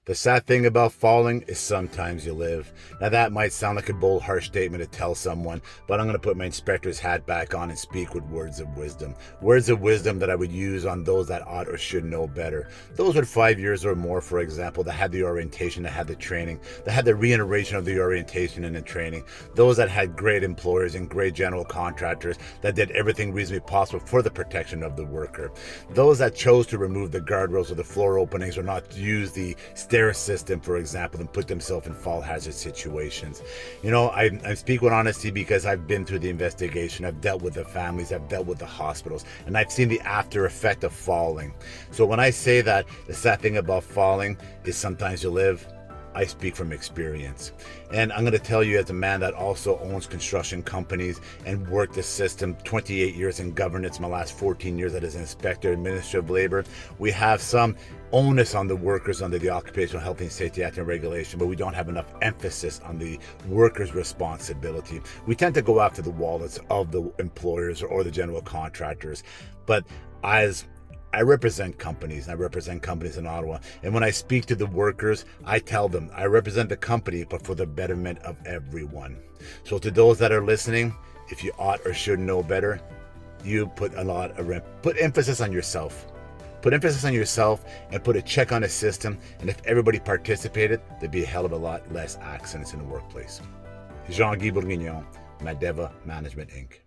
The sad thing about falling is sometimes you live. Now that might sound like a bold, harsh statement to tell someone, but I'm going to put my inspector's hat back on and speak with words of wisdom. Words of wisdom that I would use on those that ought or should know better. Those with 5 years or more, for example, that had the orientation, that had the training, that had the reiteration of the orientation and the training. Those that had great employers and great general contractors that did everything reasonably possible for the protection of the worker. Those that chose to remove the guardrails or the floor openings or not use the stair system, for example, and put themselves in fall hazard situations. You know, I speak with honesty because I've been through the investigation. I've dealt with the families, I've dealt with the hospitals, and I've seen the after effect of falling. So when I say that the sad thing about falling is sometimes you live, I speak from experience. And I'm going to tell you, as a man that also owns construction companies and worked the system 28 years in governance, my last 14 years as an inspector, administrative labor, we have some onus on the workers under the Occupational Health and Safety Act and regulation, but we don't have enough emphasis on the workers' responsibility. We tend to go after the wallets of the employers or the general contractors, but as I represent companies in Ottawa. And when I speak to the workers, I tell them I represent the company, but for the betterment of everyone. So to those that are listening, if you ought or should know better, you put emphasis on yourself. Put emphasis on yourself and put a check on the system. And if everybody participated, there'd be a hell of a lot less accidents in the workplace. Jean-Guy Bourguignon, Madeva Management, Inc.